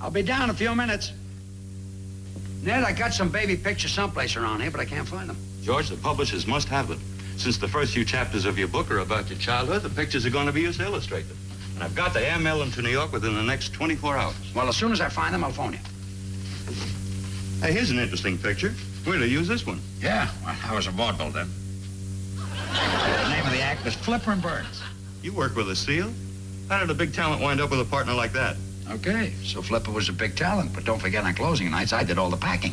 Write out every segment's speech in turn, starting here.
I'll be down in a few minutes. Ned, I got some baby pictures someplace around here, but I can't find them. George, the publishers must have them. Since the first few chapters of your book are about your childhood, the pictures are going to be used to illustrate them. And I've got to mail them to New York within the next 24 hours. Well, as soon as I find them, I'll phone you. Hey, here's an interesting picture. Where'd I use this one? Yeah, well, I was a vaudeville then. The name of the act was Flipper and Burns. You work with a seal? How did a big talent wind up with a partner like that? Okay, so Flipper was a big talent, but don't forget on closing nights, I did all the packing.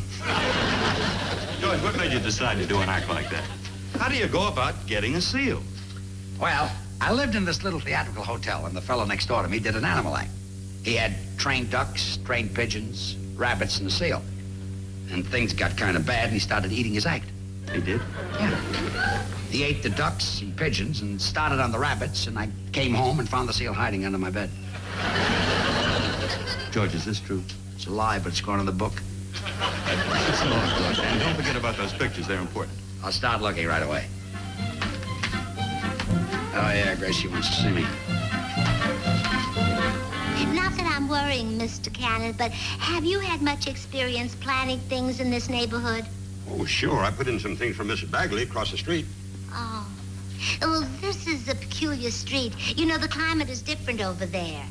George, what made you decide to do an act like that? How do you go about getting a seal? Well, I lived in this little theatrical hotel, and the fellow next door to me did an animal act. He had trained ducks, trained pigeons, rabbits, and a seal. And things got kind of bad, and he started eating his act. He did? Yeah. He ate the ducks and pigeons and started on the rabbits, and I came home and found the seal hiding under my bed. George, is this true? It's a lie, but it's going in the book. So long, George. And don't forget about those pictures. They're important. I'll start looking right away. Oh, yeah, Gracie wants to see me. Not that I'm worrying, Mr. Cannon, but have you had much experience planning things in this neighborhood? Oh, sure. I put in some things for Mrs. Bagley across the street. Oh. Well, this is a peculiar street. You know, the climate is different over there.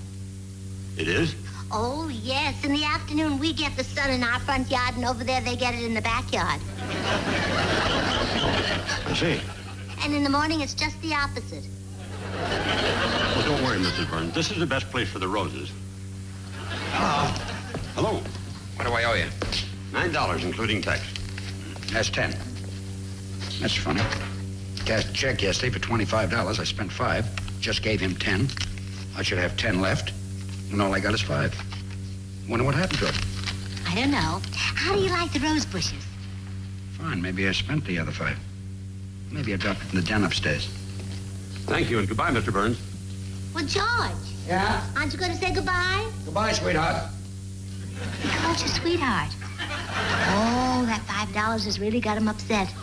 It is? Oh, yes. In the afternoon, we get the sun in our front yard, and over there, they get it in the backyard. I see. And in the morning, it's just the opposite. Well, don't worry, Mrs. Burns. This is the best place for the roses. Hello. Hello. What do I owe you? $9, including tax. That's 10. That's funny. Cashed a check yesterday for $25. I spent 5. Just gave him 10. I should have 10 left. And all I got is 5. Wonder what happened to it. I don't know. How do you like the rose bushes? Fine. Maybe I spent the other 5. Maybe I dropped it in the den upstairs. Thank you, and goodbye, Mr. Burns. Well, George. Yeah? Aren't you going to say goodbye? Goodbye, sweetheart. He called you sweetheart. Oh, that $5 has really got him upset.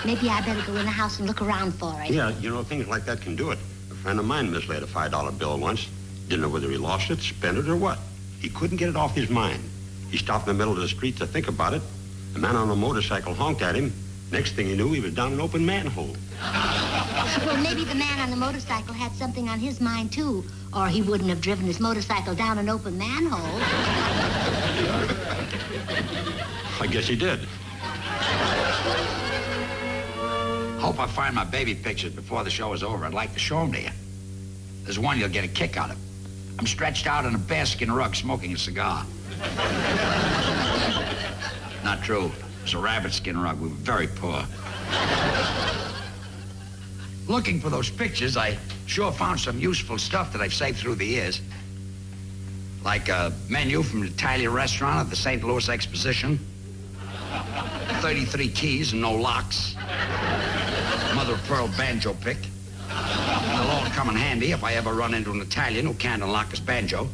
Maybe I better go in the house and look around for it. Yeah, you know, things like that can do it. A friend of mine mislaid a $5 bill once. Didn't know whether he lost it, spent it, or what. He couldn't get it off his mind. He stopped in the middle of the street to think about it. A man on a motorcycle honked at him. Next thing he knew, he was down an open manhole. Well, maybe the man on the motorcycle had something on his mind, too. Or he wouldn't have driven his motorcycle down an open manhole. I guess he did. Hope I find my baby pictures before the show is over. I'd like to show them to you. There's one you'll get a kick out of. I'm stretched out on a bearskin rug smoking a cigar. Not true. It was a rabbit skin rug. We were very poor. Looking for those pictures, I sure found some useful stuff that I've saved through the years. Like a menu from an Italian restaurant at the St. Louis Exposition. 33 keys and no locks. Mother of pearl banjo pick. And they'll all come in handy if I ever run into an Italian who can't unlock his banjo.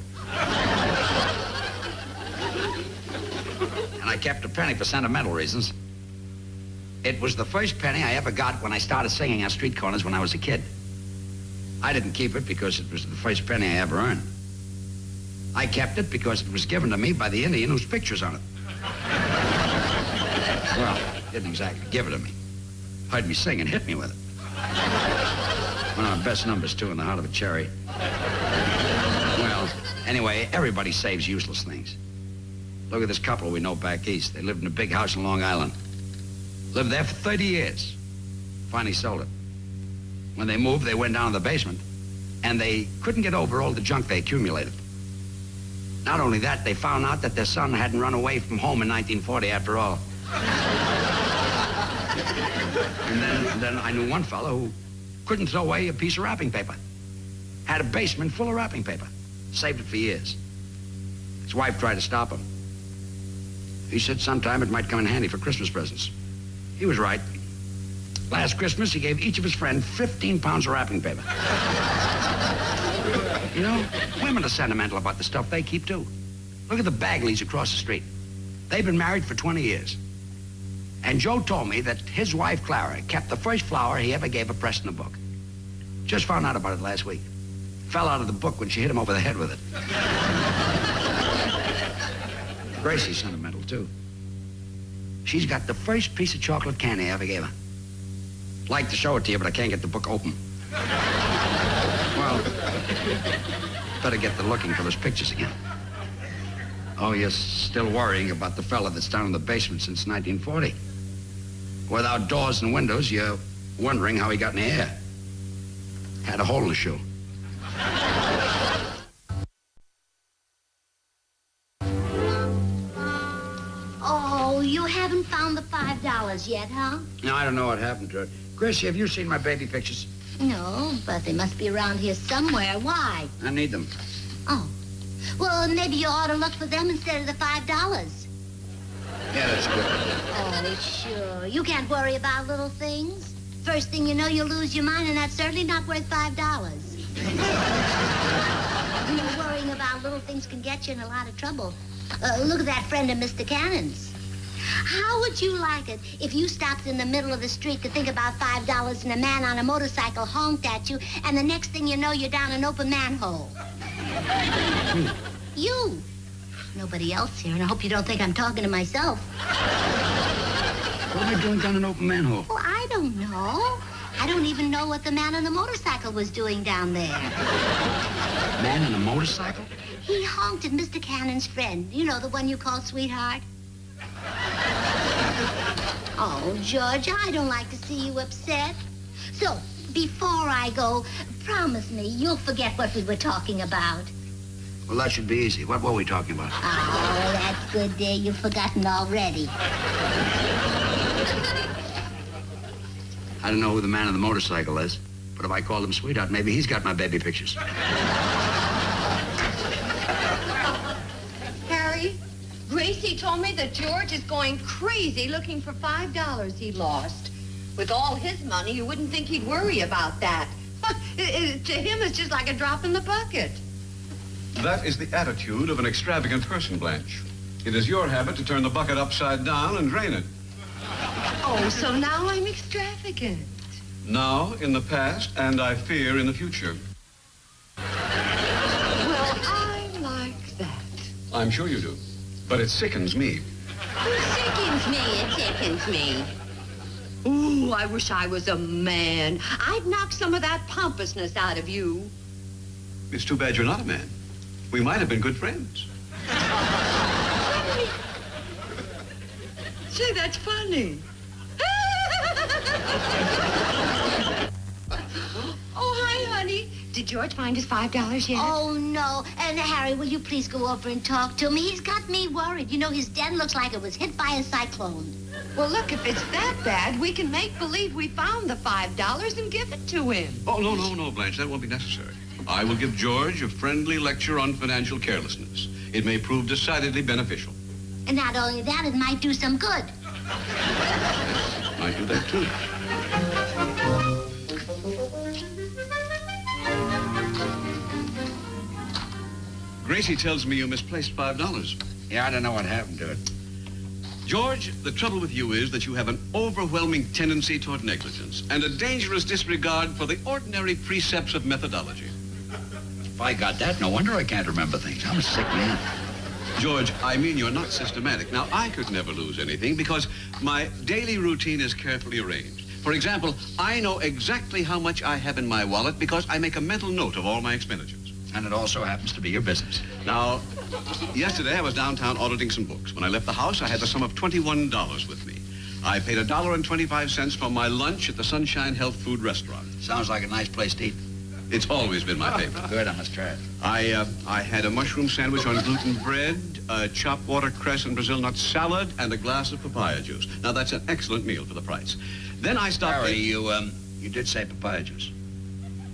And I kept a penny for sentimental reasons. It was the first penny I ever got when I started singing on street corners when I was a kid. I didn't keep it because it was the first penny I ever earned. I kept it because it was given to me by the Indian whose picture's on it. Well, didn't exactly give it to me. Heard me sing and hit me with it. One of my best numbers, too, in the heart of a cherry. Well, anyway, everybody saves useless things. Look at this couple we know back east. They lived in a big house in Long Island. Lived there for 30 years. Finally sold it. When they moved, they went down to the basement, and they couldn't get over all the junk they accumulated. Not only that, they found out that their son hadn't run away from home in 1940 after all. And then I knew one fellow who couldn't throw away a piece of wrapping paper. Had a basement full of wrapping paper. Saved it for years. His wife tried to stop him. He said sometime it might come in handy for Christmas presents. He was right. Last Christmas, he gave each of his friends 15 pounds of wrapping paper. You know, women are sentimental about the stuff they keep, too. Look at the Bagleys across the street. They've been married for 20 years. And Joe told me that his wife, Clara, kept the first flower he ever gave her pressed in a book. Just found out about it last week. Fell out of the book when she hit him over the head with it. Gracie's sentimental, too. She's got the first piece of chocolate candy I ever gave her. Like to show it to you, but I can't get the book open. Well, better get to looking for those pictures again. Oh, you're still worrying about the fella that's down in the basement since 1940. Without doors and windows, you're wondering how he got in the air. Had a hole in the shoe. Oh, you haven't found the $5 yet, huh? No, I don't know what happened to it. Gracie, have you seen my baby pictures? No, but they must be around here somewhere. Why? I need them. Oh. Well, maybe you ought to look for them instead of the $5. Yeah, that's good. Oh, sure. You can't worry about little things. First thing you know, you'll lose your mind, and that's certainly not worth $5. You know, worrying about little things can get you in a lot of trouble. Look at that friend of Mr. Cannon's. How would you like it if you stopped in the middle of the street to think about $5 and a man on a motorcycle honked at you, and the next thing you know, you're down an open manhole? You. Nobody else here, and I hope you don't think I'm talking to myself. What am I doing down an open manhole? Well, I don't know. I don't even know what the man on the motorcycle was doing down there. Man on a motorcycle? He honked at Mr. Cannon's friend. You know, the one you call sweetheart? Oh, George, I don't like to see you upset. So, before I go, promise me you'll forget what we were talking about. Well, that should be easy. What were we talking about? Oh, that's good, dear. You've forgotten already. I don't know who the man on the motorcycle is, but if I called him sweetheart, maybe he's got my baby pictures. Harry, Gracie told me that George is going crazy looking for $5 he lost. With all his money, you wouldn't think he'd worry about that. To him, it's just like a drop in the bucket. That is the attitude of an extravagant person, Blanche. It is your habit to turn the bucket upside down and drain it. Oh, so now I'm extravagant. Now, in the past, and I fear in the future. Well, I like that. I'm sure you do. But it sickens me. It sickens me. It sickens me. Ooh, I wish I was a man. I'd knock some of that pompousness out of you. It's too bad you're not a man. We might have been good friends. Say, that's funny. Oh, hi, honey. Did George find his $5 yet? Oh, no. And, Harry, will you please go over and talk to him? He's got me worried. You know, his den looks like it was hit by a cyclone. Well, look, if it's that bad, we can make believe we found the $5 and give it to him. Oh, no, Blanche. That won't be necessary. I will give George a friendly lecture on financial carelessness. It may prove decidedly beneficial. And not only that, it might do some good. Might do that, too. Gracie tells me you misplaced $5. Yeah, I don't know what happened to it. George, the trouble with you is that you have an overwhelming tendency toward negligence and a dangerous disregard for the ordinary precepts of methodology. If I got that, no wonder I can't remember things. I'm a sick man. George, I mean you're not systematic. Now, I could never lose anything because my daily routine is carefully arranged. For example, I know exactly how much I have in my wallet because I make a mental note of all my expenditures. And it also happens to be your business. Now, yesterday I was downtown auditing some books. When I left the house, I had the sum of $21 with me. I paid $1.25 for my lunch at the Sunshine Health Food Restaurant. Sounds like a nice place to eat. It's always been my favorite. Good, I must try it. I had a mushroom sandwich on gluten bread, a chopped watercress and Brazil nut salad, and a glass of papaya juice. Now, that's an excellent meal for the price. Then I stopped... Harry, you did say papaya juice.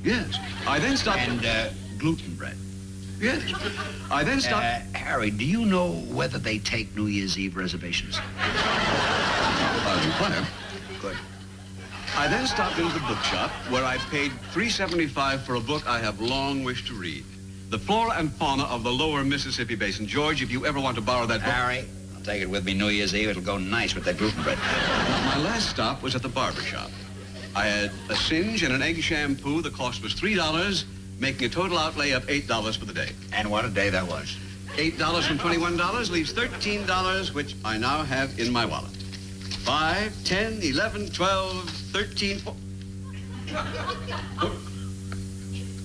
Yes. I then stopped... And gluten bread. Yes. I then stopped... Harry, do you know whether they take New Year's Eve reservations? I'll inquire. Good. I then stopped into the bookshop where I paid $3.75 for a book I have long wished to read. The Flora and Fauna of the Lower Mississippi Basin. George, if you ever want to borrow that book... Harry, I'll take it with me New Year's Eve. It'll go nice with that gluten bread. My last stop was at the barber shop. I had a singe and an egg shampoo. The cost was $3, making a total outlay of $8 for the day. And what a day that was. $8 from $21 leaves $13, which I now have in my wallet. 5, 10, 11, 12, 13, 14...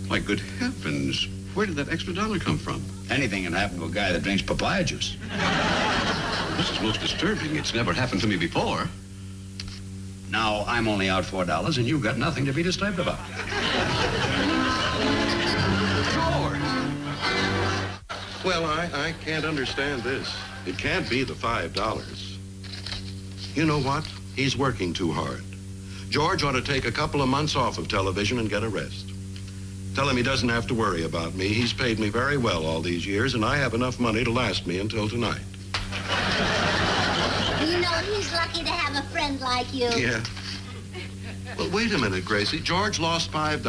My good heavens, where did that extra dollar come from? Anything can happen to a guy that drinks papaya juice. This is most disturbing. It's never happened to me before. Now, I'm only out $4, and you've got nothing to be disturbed about. George! Well, I can't understand this. It can't be the $5. You know what? He's working too hard. George ought to take a couple of months off of television and get a rest. Tell him he doesn't have to worry about me. He's paid me very well all these years, and I have enough money to last me until tonight. You know, he's lucky to have a friend like you. Yeah. Well, wait a minute, Gracie. George lost $5.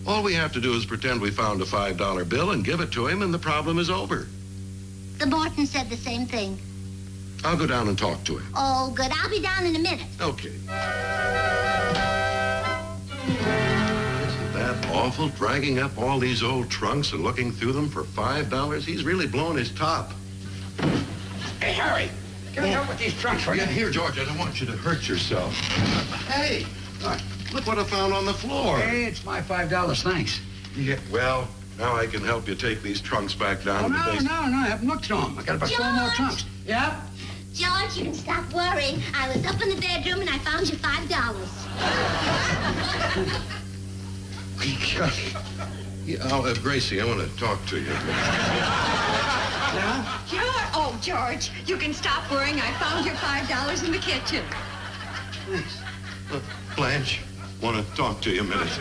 All we have to do is pretend we found a $5 bill and give it to him, and the problem is over. The Morton said the same thing. I'll go down and talk to him. Oh, good. I'll be down in a minute. Okay. Isn't that awful, dragging up all these old trunks and looking through them for $5? He's really blown his top. Hey, Harry, can I help with these trunks for you? Yeah, here, George, I don't want you to hurt yourself. Hey, look what I found on the floor. Hey, it's my $5, thanks. Yeah, well, now I can help you take these trunks back down to the basement. No, I haven't looked through them. I got about 4 more trunks. Yeah? George, you can stop worrying. I was up in the bedroom and I found you $5. Yeah, Gracie, I want to talk to you. Yeah? George! Oh, George, you can stop worrying. I found your $5 in the kitchen. Thanks. Blanche, want to talk to you a minute.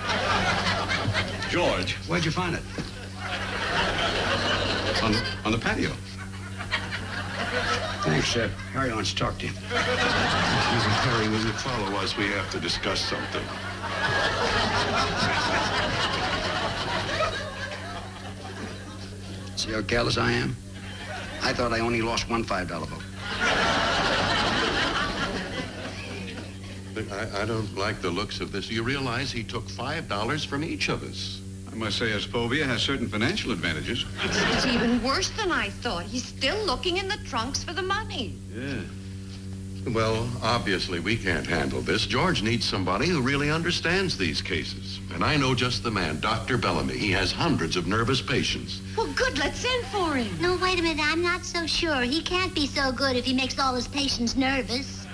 George, Where'd you find it? on the patio. Thanks, Harry wants to talk to you. Harry, will you follow us? We have to discuss something. See how careless I am? I thought I only lost one $5 bill. I don't like the looks of this. You realize he took $5 from each of us. I must say his phobia has certain financial advantages. It's even worse than I thought. He's still looking in the trunks for the money. Yeah. Well, obviously, we can't handle this. George needs somebody who really understands these cases. And I know just the man, Dr. Bellamy. He has hundreds of nervous patients. Well, good. Let's send for him. No, wait a minute. I'm not so sure. He can't be so good if he makes all his patients nervous.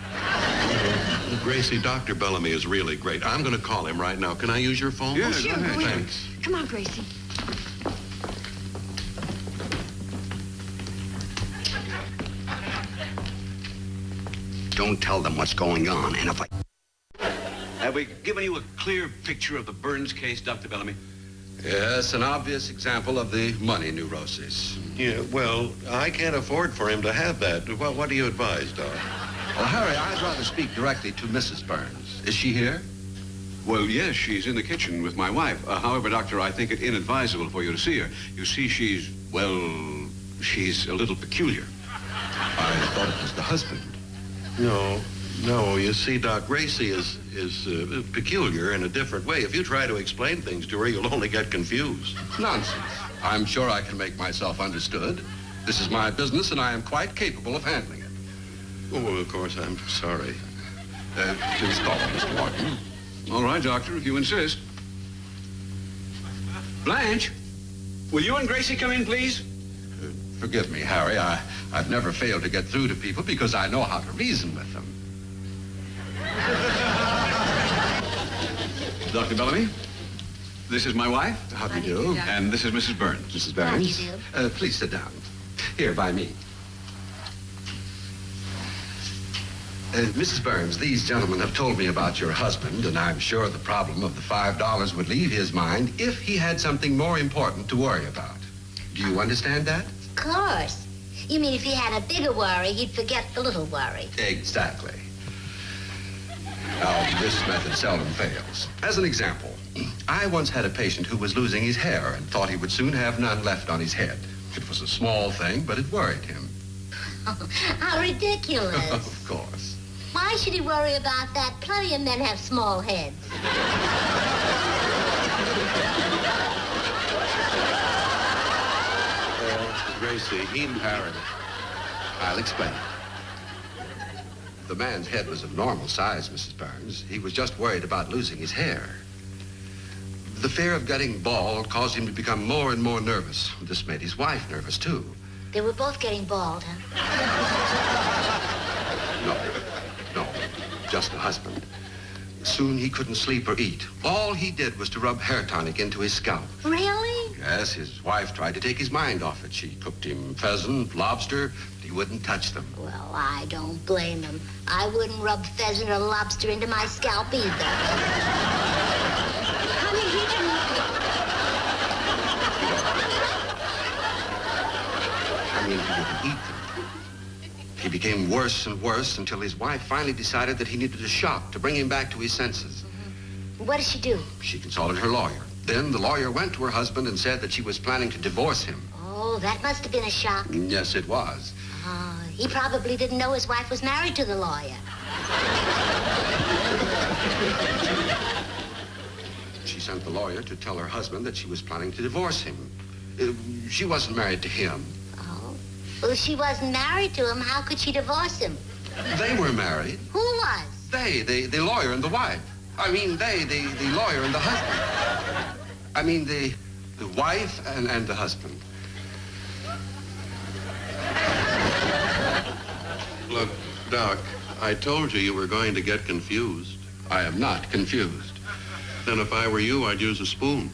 Gracie, Dr. Bellamy is really great. I'm going to call him right now. Can I use your phone? Yeah, Sure, go ahead. go ahead. Thanks. Come on, Gracie. Don't tell them what's going on, and if I... Have we given you a clear picture of the Burns case, Dr. Bellamy? Yes, an obvious example of the money neurosis. Yeah, well, I can't afford for him to have that. Well, what do you advise, Doc? Well, Harry, I'd rather speak directly to Mrs. Burns. Is she here? Well, yes, she's in the kitchen with my wife. However, Doctor, I think it inadvisable for you to see her. You see, she's a little peculiar. I thought it was the husband. No. You see, Doc, Gracie is peculiar in a different way. If you try to explain things to her, you'll only get confused. Nonsense. I'm sure I can make myself understood. This is my business, and I am quite capable of handling it. Oh, of course, I'm sorry. Please call her, Mr. Martin. All right, Doctor, if you insist. Blanche, will you and Gracie come in, please? Forgive me, Harry. I've never failed to get through to people because I know how to reason with them. Dr. Bellamy, this is my wife. How do you do? And this is Mrs. Burns. Mrs. How do Burns? you do? Please sit down. Here, by me. Mrs. Burns, these gentlemen have told me about your husband, and I'm sure the problem of the $5 would leave his mind if he had something more important to worry about. Do you understand that? Of course. You mean if he had a bigger worry, he'd forget the little worry. Exactly. Now, this method seldom fails. As an example, I once had a patient who was losing his hair and thought he would soon have none left on his head. It was a small thing, but it worried him. How ridiculous. Of course. Why should he worry about that? Plenty of men have small heads. Gracie, he... Aaron, I'll explain. The man's head was of normal size, Mrs. Barnes. He was just worried about losing his hair. The fear of getting bald caused him to become more and more nervous. This made his wife nervous, too. They were both getting bald, huh? No, just the husband. Soon he couldn't sleep or eat. All he did was to rub hair tonic into his scalp. Really? Yes, his wife tried to take his mind off it. She cooked him pheasant, lobster. He wouldn't touch them. Well, I don't blame him. I wouldn't rub pheasant or lobster into my scalp either. Honey, he didn't... I mean, he didn't eat them. He became worse and worse until his wife finally decided that he needed a shock to bring him back to his senses. What did she do? She consulted her lawyer. Then the lawyer went to her husband and said that she was planning to divorce him. Oh, that must have been a shock. Yes, it was. He probably didn't know his wife was married to the lawyer. She sent the lawyer to tell her husband that she was planning to divorce him. She wasn't married to him. Oh? Well, if she wasn't married to him, how could she divorce him? They were married. Who was? The lawyer and the wife. I mean, the lawyer and the husband. I mean, the wife and the husband. Look, Doc, I told you were going to get confused. I am not confused. Then if I were you, I'd use a spoon.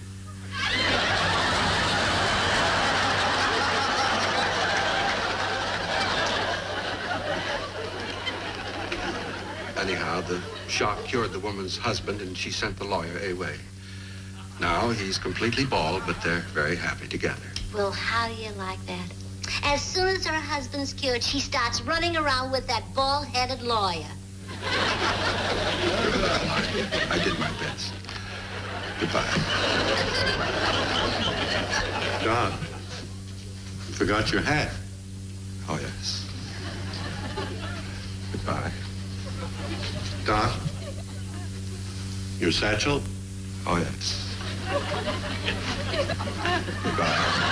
Anyhow, the shock cured the woman's husband, and she sent the lawyer away. Now he's completely bald, but they're very happy together. Well, how do you like that? As soon as her husband's cured, she starts running around with that bald-headed lawyer. I did my best. Goodbye. Doc, you forgot your hat. Oh, yes. Goodbye. Doc, your satchel? Oh, yes. Goodbye.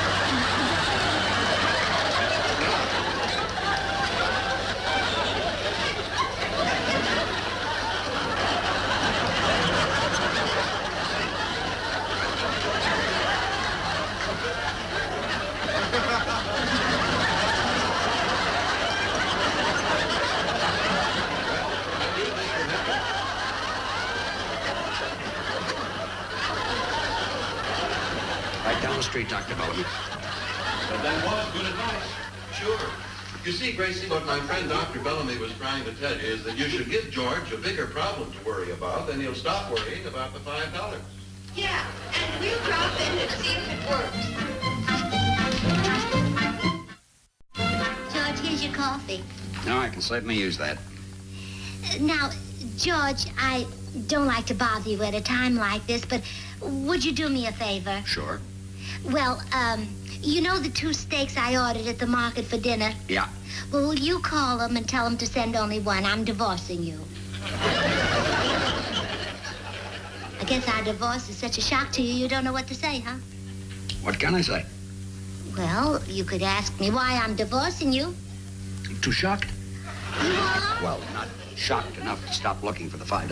Right down the street, Dr. Bellamy. But that was good advice. Sure. You see, Gracie, what my friend Dr. Bellamy was trying to tell you is that you should give George a bigger problem to worry about, then he'll stop worrying about the $5. Yeah, and we'll drop in and see if it works. George, here's your coffee. No, I can certainly use that. Now, George, I don't like to bother you at a time like this, but would you do me a favor? Sure. Well, you know the 2 steaks I ordered at the market for dinner? Yeah. Well, will you call them and tell them to send only one? I'm divorcing you. I guess our divorce is such a shock to you, you don't know what to say, huh? What can I say? Well, you could ask me why I'm divorcing you. Too shocked? What? Well, not shocked enough to stop looking for the $5.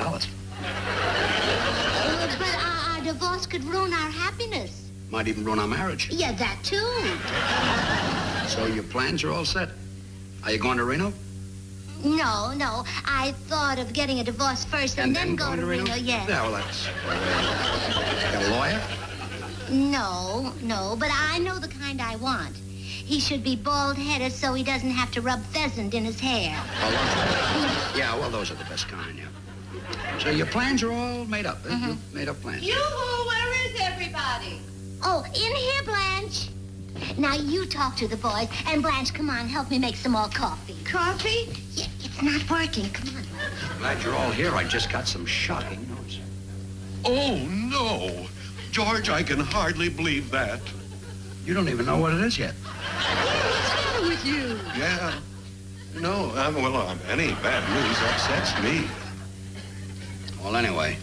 But our divorce could ruin our happiness. Might even ruin our marriage. Yeah, that too. So your plans are all set? Are you going to Reno? No. I thought of getting a divorce first and then go to Reno. Yes. Yeah, well, that's... got a lawyer? No, but I know the kind I want. He should be bald-headed so he doesn't have to rub pheasant in his hair. Yeah, well, those are the best kind, yeah. So your plans are all made up, eh? You've made up plans. Yoo-hoo, where is everybody? Oh, in here, Blanche. Now, you talk to the boys, and Blanche, come on, help me make some more coffee. Coffee? Yeah, it's not working. Come on. Glad you're all here. I just got some shocking news. Oh, no. George, I can hardly believe that. You don't even know what it is yet. What's the matter with you? Yeah. No, any bad news upsets me. Well, anyway,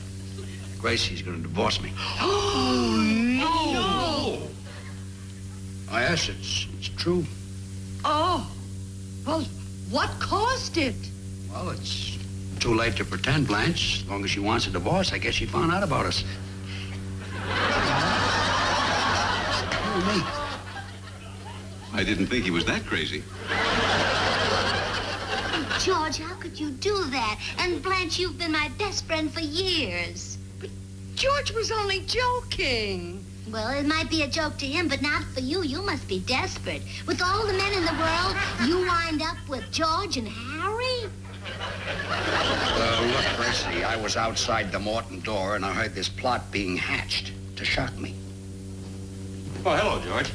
Gracie's going to divorce me. Oh, no! Oh, yes, it's true. Oh. Well, what caused it? Well, it's too late to pretend, Blanche. As long as she wants a divorce, I guess she found out about us. Me. I didn't think he was that crazy. George, how could you do that? And Blanche, you've been my best friend for years. George was only joking. Well, it might be a joke to him, but not for you. You must be desperate. With all the men in the world, you wind up with George and Harry? Look, Gracie, I was outside the Morton door, and I heard this plot being hatched to shock me. Oh, hello, George.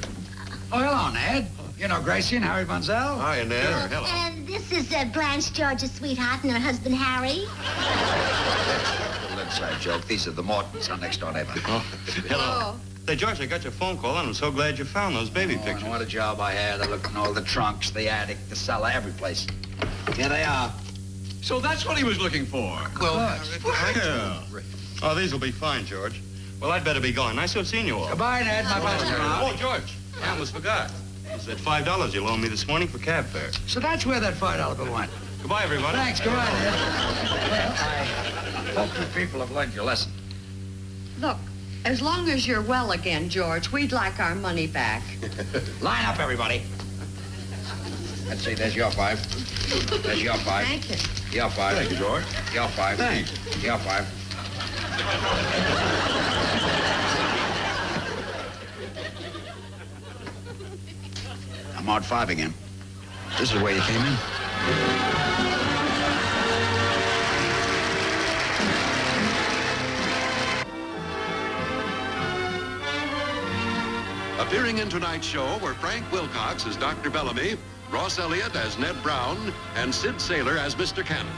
Oh, hello, Ned. You know Gracie and Harry Bunzel? Hi, Ned. Hello. And this is Blanche, George's sweetheart, and her husband, Harry. Little inside joke. These are the Mortons, our next door neighbor. Oh, hello. Say, George, I got your phone call, and I'm so glad you found those baby pictures. And what a job I had. I looked in all the trunks, the attic, the cellar, every place. Here they are. So that's what he was looking for. Well, Oh, these will be fine, George. Well, I'd better be going. Nice to have seen you all. Goodbye, Ned. My pleasure. Oh, George, I almost forgot. It's that $5 you loaned me this morning for cab fare. So that's where that $5 bill went. Goodbye, everybody. Thanks. Goodbye, Ned. Well, I hope you people have learned your lesson. Look, as long as you're well again, George, we'd like our money back. Line up, everybody. Let's see. There's your 5. There's your 5. Thank you. Your 5. Thank you, George. Your 5. Thanks. Your 5. I'm on 5 again. This is where you came in. Appearing in tonight's show were Frank Wilcox as Dr. Bellamy, Ross Elliott as Ned Brown, and Sid Saylor as Mr. Cannon.